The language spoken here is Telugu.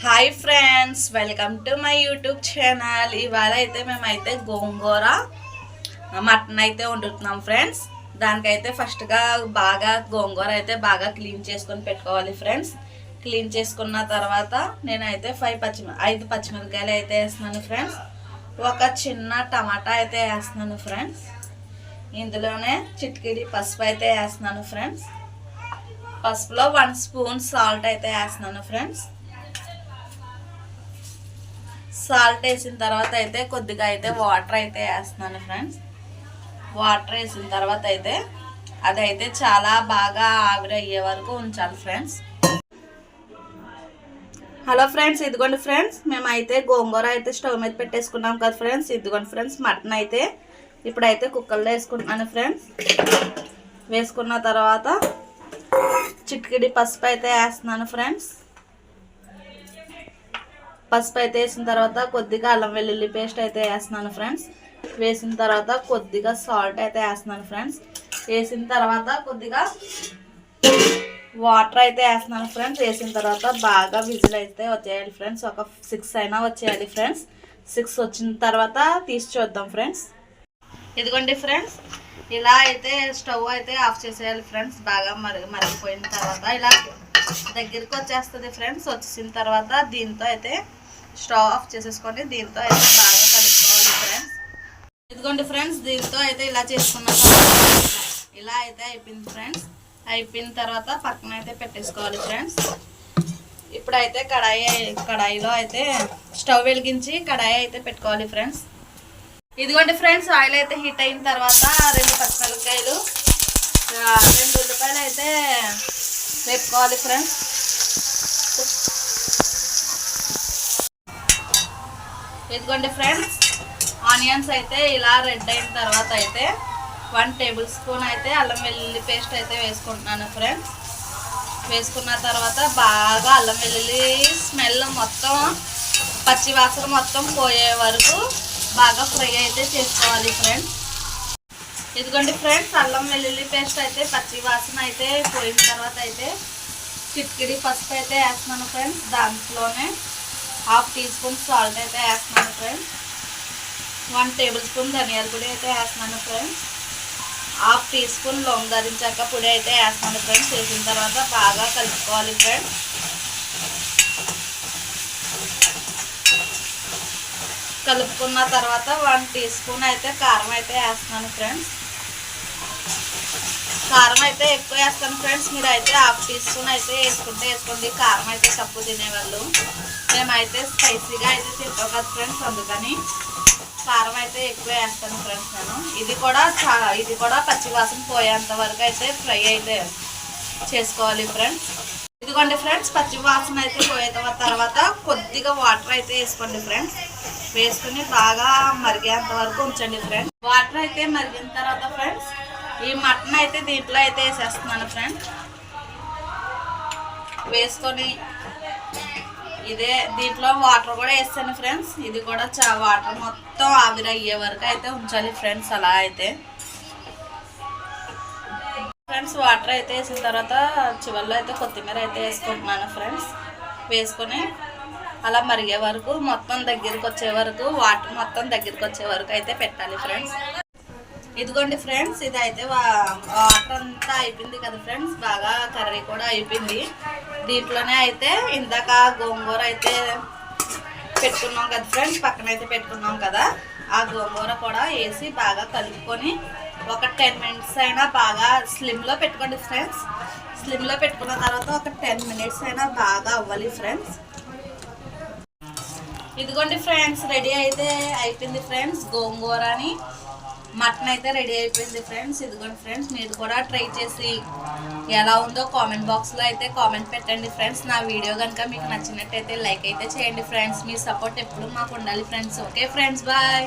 Hi friends, welcome to my YouTube channel. ఇవాళ అయితే మేమైతే గోంగూర మటన్ అయితే వండుతున్నాం ఫ్రెండ్స్. దానికైతే ఫస్ట్గా బాగా గోంగూర అయితే బాగా క్లీన్ చేసుకొని పెట్టుకోవాలి ఫ్రెండ్స్. క్లీన్ చేసుకున్న తర్వాత నేనైతే 5 పచ్చిమిరపకాయలు అయితే వేస్తున్నాను ఫ్రెండ్స్. ఒక చిన్న టమాటా అయితే వేస్తున్నాను ఫ్రెండ్స్. ఇందులోనే చిటికెడి పసుపు అయితే వేస్తున్నాను ఫ్రెండ్స్. పసుపులో 1 స్పూన్ సాల్ట్ అయితే వేస్తున్నాను ఫ్రెండ్స్. సాల్ట్ వేసిన తర్వాత అయితే కొద్దిగా అయితే వాటర్ అయితే వేస్తున్నాను ఫ్రెండ్స్. వాటర్ వేసిన తర్వాత అయితే అదైతే చాలా బాగా ఆవిరి అయ్యే వరకు ఉంచాలి ఫ్రెండ్స్. హలో ఫ్రెండ్స్, ఇదిగోండి ఫ్రెండ్స్, మేమైతే గోంగూర అయితే స్టవ్ మీద పెట్టేసుకున్నాం కదా ఫ్రెండ్స్. ఇదిగోండి ఫ్రెండ్స్, మటన్ అయితే ఇప్పుడైతే కుక్కర్లో వేసుకుంటున్నాను ఫ్రెండ్స్. వేసుకున్న తర్వాత చిటికెడి పసుపు అయితే వేస్తున్నాను ఫ్రెండ్స్. పసుపు అయితే వేసిన తర్వాత కొద్దిగా అల్లం వెల్లుల్లి పేస్ట్ అయితే వేస్తున్నాను ఫ్రెండ్స్. వేసిన తర్వాత కొద్దిగా సాల్ట్ అయితే వేస్తున్నాను ఫ్రెండ్స్. వేసిన తర్వాత కొద్దిగా వాటర్ అయితే వేస్తున్నాను ఫ్రెండ్స్. వేసిన తర్వాత బాగా విజిల్ అయితే వచ్చేయాలి ఫ్రెండ్స్. ఒక 6 అయినా వచ్చేయాలి ఫ్రెండ్స్. 6 వచ్చిన తర్వాత తీసి చూద్దాం ఫ్రెండ్స్. ఇదిగోండి ఫ్రెండ్స్, ఇలా అయితే స్టవ్ అయితే ఆఫ్ చేసేయాలి ఫ్రెండ్స్. బాగా మరిగిపోయిన తర్వాత ఇలా దగ్గరికి వచ్చేస్తుంది ఫ్రెండ్స్. వచ్చేసిన తర్వాత దీంతో అయితే స్టవ్ ఆఫ్ చేసేసుకొని దీంతో అయితే బాగా కలుపుకోవాలి ఫ్రెండ్స్. ఇదిగోండి ఫ్రెండ్స్, దీంతో అయితే ఇలా చేసుకున్నాం. ఇలా అయితే అయిపోయింది ఫ్రెండ్స్. అయిపోయిన తర్వాత పక్కన అయితే పెట్టేసుకోవాలి ఫ్రెండ్స్. ఇప్పుడైతే కడాయిలో అయితే స్టవ్ వెలిగించి కడాయి అయితే పెట్టుకోవాలి ఫ్రెండ్స్. ఇదిగోండి ఫ్రెండ్స్, ఆయిల్ అయితే హీట్ అయిన తర్వాత 2 పచ్చిమిరపకాయలు 2 ఉల్లిపాయలు అయితే వేపుకోవాలి ఫ్రెండ్స్. ఇదిగోండి ఫ్రెండ్స్, ఆనియన్స్ అయితే ఇలా రెడ్ అయిన తర్వాత అయితే 1 టేబుల్ స్పూన్ అయితే అల్లం వెల్లుల్లి పేస్ట్ అయితే వేసుకుంటున్నాను ఫ్రెండ్స్. వేసుకున్న తర్వాత బాగా అల్లం వెల్లుల్లి స్మెల్ మొత్తం పచ్చి వాసన మొత్తం పోయే వరకు బాగా ఫ్రై అయితే చేసుకోవాలి ఫ్రెండ్స్. ఇదిగోండి ఫ్రెండ్స్, అల్లం వెల్లుల్లి పేస్ట్ అయితే పచ్చి వాసన అయితే పోయిన తర్వాత అయితే చిటికెడి పసుపు అయితే వేస్తున్నాను ఫ్రెండ్స్. దాంట్లోనే 1/2 టీ స్పూన్ సాల్ట్ అయితే వేస్తున్నాను ఫ్రెండ్స్. 1 టేబుల్ స్పూన్ ధనియాల పొడి అయితే వేస్తున్నాను ఫ్రెండ్స్. 1/2 టీ స్పూన్ లవంగాల చెక్క పొడి అయితే వేస్తున్నాను ఫ్రెండ్స్. వేసిన తర్వాత బాగా కలుపుకోవాలి ఫ్రెండ్స్. కలుపుకున్న తర్వాత 1 టీ స్పూన్ అయితే కారం అయితే వేస్తున్నాను ఫ్రెండ్స్. కారం అయితే ఎక్కువ వేస్తాను ఫ్రెండ్స్. మీరు అయితే 1/2 టీ స్పూన్ అయితే వేసుకోండి. కారం అయితే తక్కువ తినేవాళ్ళు. మేమైతే స్పైసీగా అయితే తింటాం కదా ఫ్రెండ్స్, అందుకని కారం అయితే ఎక్కువ వేస్తాను ఫ్రెండ్స్ నేను. ఇది కూడా పచ్చి వాసన పోయేంత వరకు అయితే ఫ్రై అయితే చేసుకోవాలి ఫ్రెండ్స్. ఇదిగోండి ఫ్రెండ్స్, పచ్చి వాసన అయితే పోయిన తర్వాత కొద్దిగా వాటర్ అయితే వేసుకోండి ఫ్రెండ్స్. వేసుకుని బాగా మరిగేంత వరకు ఉంచండి ఫ్రెండ్స్. వాటర్ అయితే మరిగిన తర్వాత ఫ్రెండ్స్ ఈ మటన్ అయితే దీంట్లో అయితే వేసేస్తున్నాను ఫ్రెండ్స్. వేసుకొని దీంట్లో వాటర్ కూడా వేస్తాను ఫ్రెండ్స్. ఇది కూడా వాటర్ మొత్తం ఆవిరి అయ్యే వరకు అయితే ఉంచాలి ఫ్రెండ్స్. అలా అయితే ఫ్రెండ్స్ వాటర్ అయితే వేసిన తర్వాత చివరిలో అయితే కొత్తిమీర అయితే వేసుకుంటున్నాను ఫ్రెండ్స్. వేసుకొని అలా మరిగే వరకు మొత్తం దగ్గరికి వచ్చే వరకు వాటర్ మొత్తం దగ్గరికి వచ్చే వరకు అయితే పెట్టాలి ఫ్రెండ్స్. ఇదిగోండి ఫ్రెండ్స్, ఇది అయితే వాటర్ అంతా అయిపోయింది కదా ఫ్రెండ్స్. బాగా కర్రీ కూడా అయిపోయింది. దీంట్లోనే అయితే ఇందాక గోంగూర అయితే పెట్టుకున్నాం కదా ఫ్రెండ్స్, పక్కన అయితే పెట్టుకున్నాం కదా, ఆ గోంగూర కూడా వేసి బాగా కలుపుకొని ఒక 10 మినిట్స్ అయినా బాగా స్లిమ్లో పెట్టుకోండి ఫ్రెండ్స్. స్లిమ్లో పెట్టుకున్న తర్వాత ఒక 10 మినిట్స్ అయినా బాగా అవ్వాలి ఫ్రెండ్స్. ఇదిగోండి ఫ్రెండ్స్, రెడీ అయితే అయిపోయింది ఫ్రెండ్స్. గోంగూరని మటన్ అయితే రెడీ అయిపోయింది ఫ్రెండ్స్. ఇదిగోండి ఫ్రెండ్స్, మీరు కూడా ట్రై చేసి ఎలా ఉందో కామెంట్ బాక్స్లో అయితే కామెంట్ పెట్టండి ఫ్రెండ్స్. నా వీడియో కనుక మీకు నచ్చినట్టయితే లైక్ అయితే చేయండి ఫ్రెండ్స్. మీ సపోర్ట్ ఎప్పుడు మాకు ఉండాలి ఫ్రెండ్స్. Okay friends, bye.